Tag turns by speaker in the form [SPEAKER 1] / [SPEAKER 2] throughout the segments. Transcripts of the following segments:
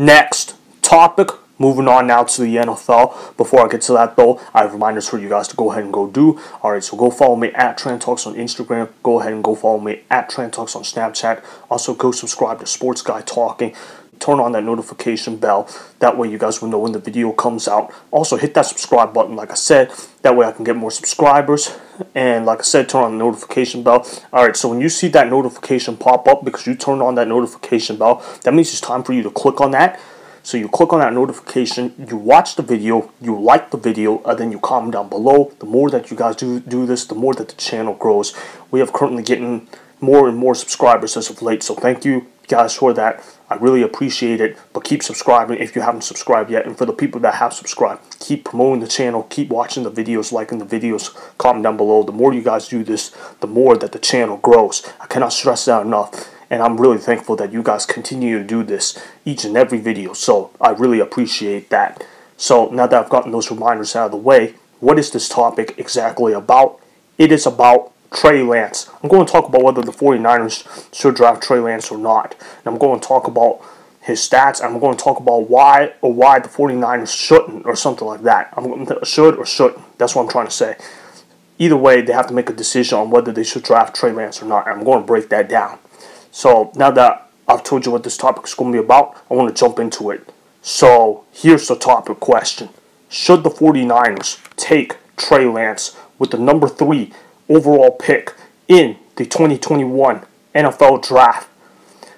[SPEAKER 1] Next topic, moving on now to the NFL. Before I get to that though, I have reminders for you guys to go ahead and go do. Alright, so go follow me at Tran Talks on Instagram. Go ahead and go follow me at Tran Talks on Snapchat. Also go subscribe to Sports Guy Talking. Turn on that notification bell. That way you guys will know when the video comes out. Also hit that subscribe button like I said. That way I can get more subscribers. And like I said, turn on the notification bell. Alright, so when you see that notification pop up because you turned on that notification bell, that means it's time for you to click on that. So you click on that notification, you watch the video, you like the video, and then you comment down below. The more that you guys do this, the more that the channel grows. We have currently getting more and more subscribers as of late, so thank you guys for that. I really appreciate it, but keep subscribing if you haven't subscribed yet. And for the people that have subscribed, keep promoting the channel, keep watching the videos, liking the videos, comment down below. The more you guys do this, the more that the channel grows. I cannot stress that enough. And I'm really thankful that you guys continue to do this each and every video. So I really appreciate that. So now that I've gotten those reminders out of the way, what is this topic exactly about? It is about Trey Lance. I'm going to talk about whether the 49ers should draft Trey Lance or not. And I'm going to talk about his stats. I'm going to talk about why the 49ers shouldn't or something like that. Should or shouldn't. That's what I'm trying to say. Either way, they have to make a decision on whether they should draft Trey Lance or not. And I'm going to break that down. So now that I've told you what this topic is going to be about, I want to jump into it. So here's the topic question. Should the 49ers take Trey Lance with the number 3 overall pick in the 2021 NFL Draft?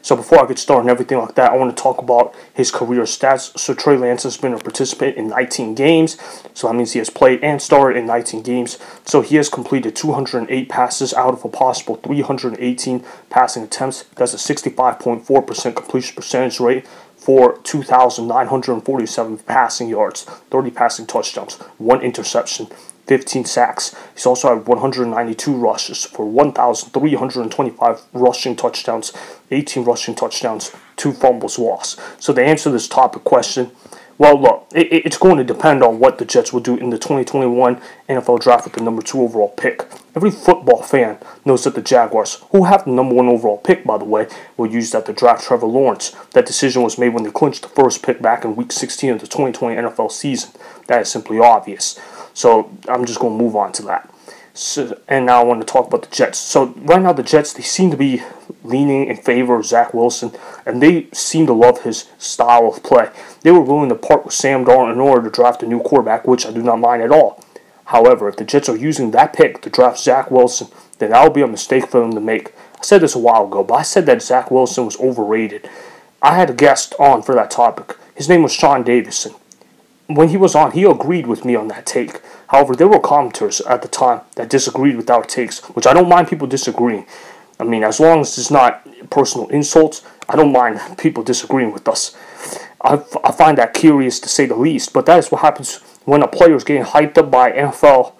[SPEAKER 1] So before I get started and everything like that, I want to talk about his career stats. So Trey Lance has been a participant in 19 games. So that means he has played and started in 19 games. So he has completed 208 passes out of a possible 318 passing attempts. That's a 65.4% completion percentage rate for 2,947 passing yards, 30 passing touchdowns, 1 interception, 15 sacks. He's also had 192 rushes for 1,325 rushing touchdowns, 18 rushing touchdowns, 2 fumbles lost. So to answer this topic question, well, look, it's going to depend on what the Jets will do in the 2021 NFL Draft with the number 2 overall pick. Every football fan knows that the Jaguars, who have the number 1 overall pick, by the way, will use that to draft Trevor Lawrence. That decision was made when they clinched the first pick back in Week 16 of the 2020 NFL season. That is simply obvious. So I'm just going to move on to that. So, and now I want to talk about the Jets. So right now the Jets, they seem to be leaning in favor of Zach Wilson, and they seem to love his style of play. They were willing to part with Sam Darnold in order to draft a new quarterback, which I do not mind at all. However, if the Jets are using that pick to draft Zach Wilson, then that would be a mistake for them to make. I said this a while ago, but I said that Zach Wilson was overrated. I had a guest on for that topic. His name was Sean Davison. When he was on, he agreed with me on that take. However, there were commenters at the time that disagreed with our takes, which I don't mind people disagreeing. I mean, as long as it's not personal insults, I don't mind people disagreeing with us. I find that curious to say the least, but that is what happens when a player is getting hyped up by NFL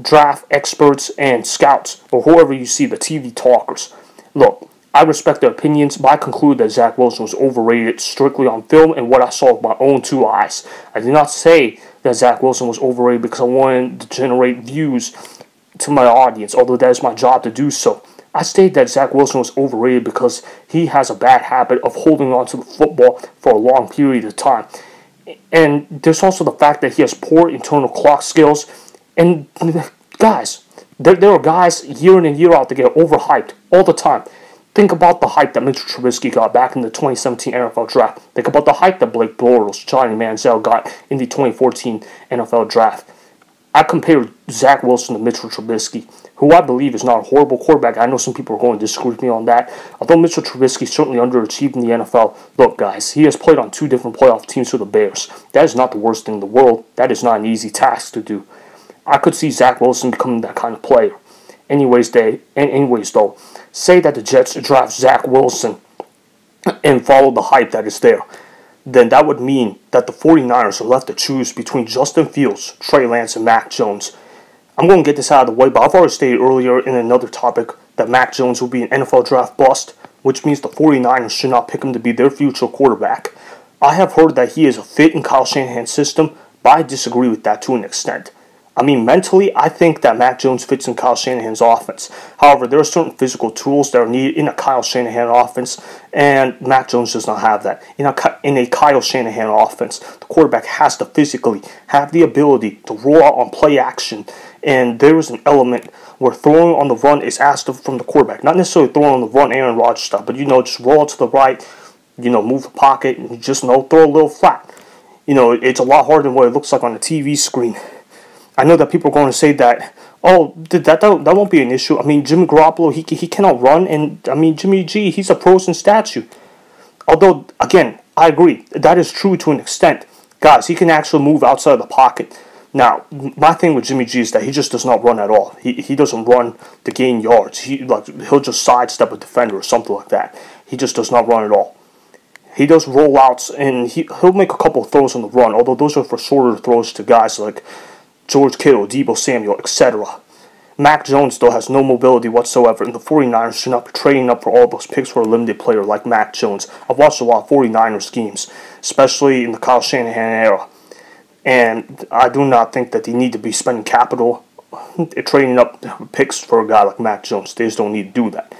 [SPEAKER 1] draft experts and scouts, or whoever you see, the TV talkers. Look, I respect their opinions, but I conclude that Zach Wilson was overrated strictly on film and what I saw with my own 2 eyes. I did not say that Zach Wilson was overrated because I wanted to generate views to my audience, although that is my job to do so. I stated that Zach Wilson was overrated because he has a bad habit of holding on to the football for a long period of time. And there's also the fact that he has poor internal clock skills. And guys, there are guys year in and year out that get overhyped all the time. Think about the hype that Mitchell Trubisky got back in the 2017 NFL Draft. Think about the hype that Blake Bortles, Johnny Manziel got in the 2014 NFL Draft. I compared Zach Wilson to Mitchell Trubisky, who I believe is not a horrible quarterback. I know some people are going to disagree with me on that. Although Mitchell Trubisky certainly underachieved in the NFL, look guys, he has played on 2 different playoff teams for the Bears. That is not the worst thing in the world. That is not an easy task to do. I could see Zach Wilson becoming that kind of player. Anyways though, say that the Jets draft Zach Wilson and follow the hype that is there, then that would mean that the 49ers are left to choose between Justin Fields, Trey Lance, and Mac Jones. I'm going to get this out of the way, but I've already stated earlier in another topic that Mac Jones will be an NFL draft bust, which means the 49ers should not pick him to be their future quarterback. I have heard that he is a fit in Kyle Shanahan's system, but I disagree with that to an extent. I mean, mentally, I think that Mac Jones fits in Kyle Shanahan's offense. However, there are certain physical tools that are needed in a Kyle Shanahan offense, and Mac Jones does not have that. In a Kyle Shanahan offense, the quarterback has to physically have the ability to roll out on play action, and there is an element where throwing on the run is asked from the quarterback. Not necessarily throwing on the run Aaron Rodgers style, but, just roll out to the right, move the pocket, and just, throw a little flat. It's a lot harder than what it looks like on the TV screen. I know that people are going to say that, that won't be an issue. I mean, Jimmy Garoppolo, he cannot run, and, Jimmy G, he's a frozen statue. Although, again, I agree, that is true to an extent. Guys, he can actually move outside of the pocket. Now, my thing with Jimmy G is that he just does not run at all. He doesn't run to gain yards. He'll just sidestep a defender or something like that. He just does not run at all. He does rollouts, and he'll make a couple of throws on the run, although those are for shorter throws to guys like George Kittle, Deebo Samuel, etc. Mac Jones, though, has no mobility whatsoever, and the 49ers should not be trading up for all those picks for a limited player like Mac Jones. I've watched a lot of 49ers games, especially in the Kyle Shanahan era, and I do not think that they need to be spending capital trading up picks for a guy like Mac Jones. They just don't need to do that.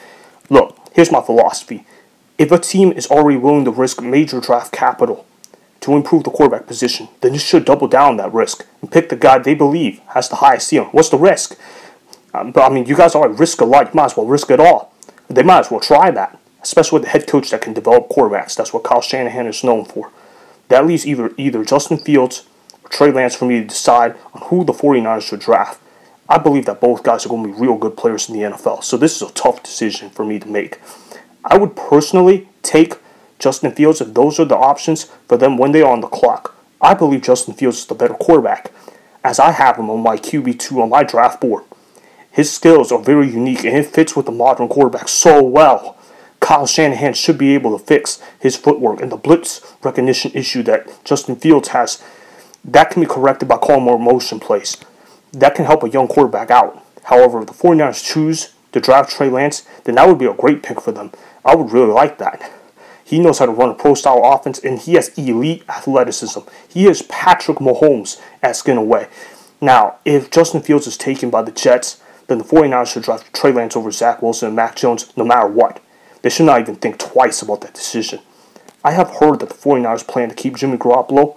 [SPEAKER 1] Look, here's my philosophy. If a team is already willing to risk major draft capital to improve the quarterback position, then you should double down on that risk and pick the guy they believe has the highest ceiling. What's the risk? You guys already risk a lot. You might as well risk it all. They might as well try that, especially with a head coach that can develop quarterbacks. That's what Kyle Shanahan is known for. That leaves either Justin Fields or Trey Lance for me to decide on who the 49ers should draft. I believe that both guys are going to be real good players in the NFL, so this is a tough decision for me to make. I would personally take Justin Fields if those are the options for them when they are on the clock. I believe Justin Fields is the better quarterback, as I have him on my QB2 on my draft board. His skills are very unique, and it fits with the modern quarterback so well. Kyle Shanahan should be able to fix his footwork and the blitz recognition issue that Justin Fields has. That can be corrected by calling more motion plays. That can help a young quarterback out. However, if the 49ers choose to draft Trey Lance, then that would be a great pick for them. I would really like that. He knows how to run a pro-style offense, and he has elite athleticism. He is Patrick Mahomes-esque in a way. Now, if Justin Fields is taken by the Jets, then the 49ers should draft Trey Lance over Zach Wilson and Mac Jones no matter what. They should not even think twice about that decision. I have heard that the 49ers plan to keep Jimmy Garoppolo,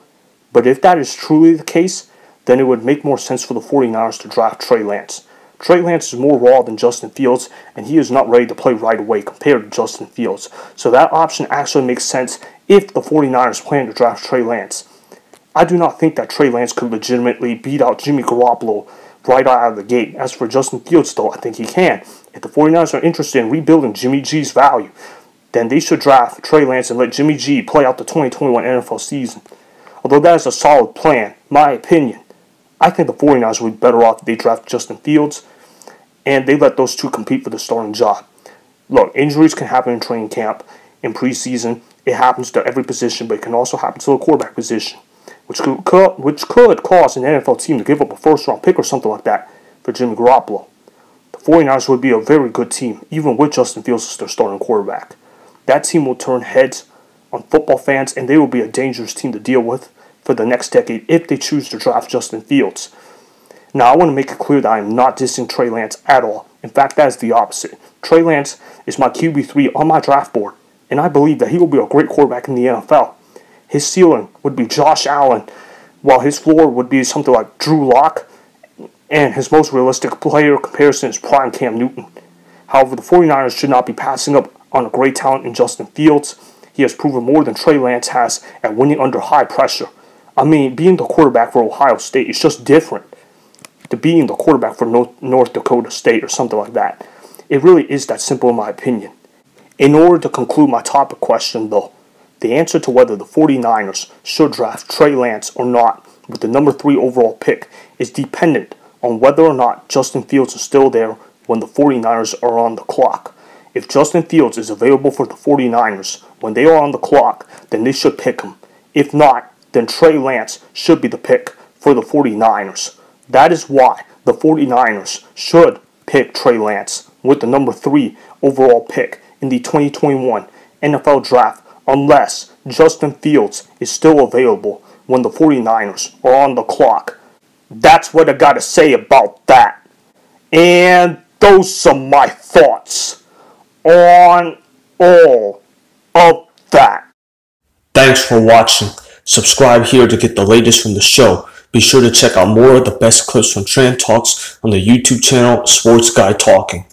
[SPEAKER 1] but if that is truly the case, then it would make more sense for the 49ers to draft Trey Lance. Trey Lance is more raw than Justin Fields, and he is not ready to play right away compared to Justin Fields. So that option actually makes sense if the 49ers plan to draft Trey Lance. I do not think that Trey Lance could legitimately beat out Jimmy Garoppolo right out of the gate. As for Justin Fields, though, I think he can. If the 49ers are interested in rebuilding Jimmy G's value, then they should draft Trey Lance and let Jimmy G play out the 2021 NFL season. Although that is a solid plan, my opinion, I think the 49ers would be better off if they draft Justin Fields and they let those two compete for the starting job. Look, injuries can happen in training camp, in preseason. It happens to every position, but it can also happen to the quarterback position, which could cause an NFL team to give up a first-round pick or something like that for Jimmy Garoppolo. The 49ers would be a very good team, even with Justin Fields as their starting quarterback. That team will turn heads on football fans, and they will be a dangerous team to deal with for the next decade if they choose to draft Justin Fields. Now, I want to make it clear that I am not dissing Trey Lance at all. In fact, that is the opposite. Trey Lance is my QB3 on my draft board, and I believe that he will be a great quarterback in the NFL. His ceiling would be Josh Allen, while his floor would be something like Drew Lock, and his most realistic player comparison is prime Cam Newton. However, the 49ers should not be passing up on a great talent in Justin Fields. He has proven more than Trey Lance has at winning under high pressure. I mean, being the quarterback for Ohio State is just different to being the quarterback for North Dakota State or something like that. It really is that simple in my opinion. In order to conclude my topic question, though, the answer to whether the 49ers should draft Trey Lance or not with the number 3 overall pick is dependent on whether or not Justin Fields is still there when the 49ers are on the clock. If Justin Fields is available for the 49ers when they are on the clock, then they should pick him. If not, then Trey Lance should be the pick for the 49ers. That is why the 49ers should pick Trey Lance with the number 3 overall pick in the 2021 NFL Draft unless Justin Fields is still available when the 49ers are on the clock. That's what I gotta say about that. And those are my thoughts on all of that. Thanks for watching. Subscribe here to get the latest from the show. Be sure to check out more of the best clips from Tran Talks on the YouTube channel Sports Guy Talking.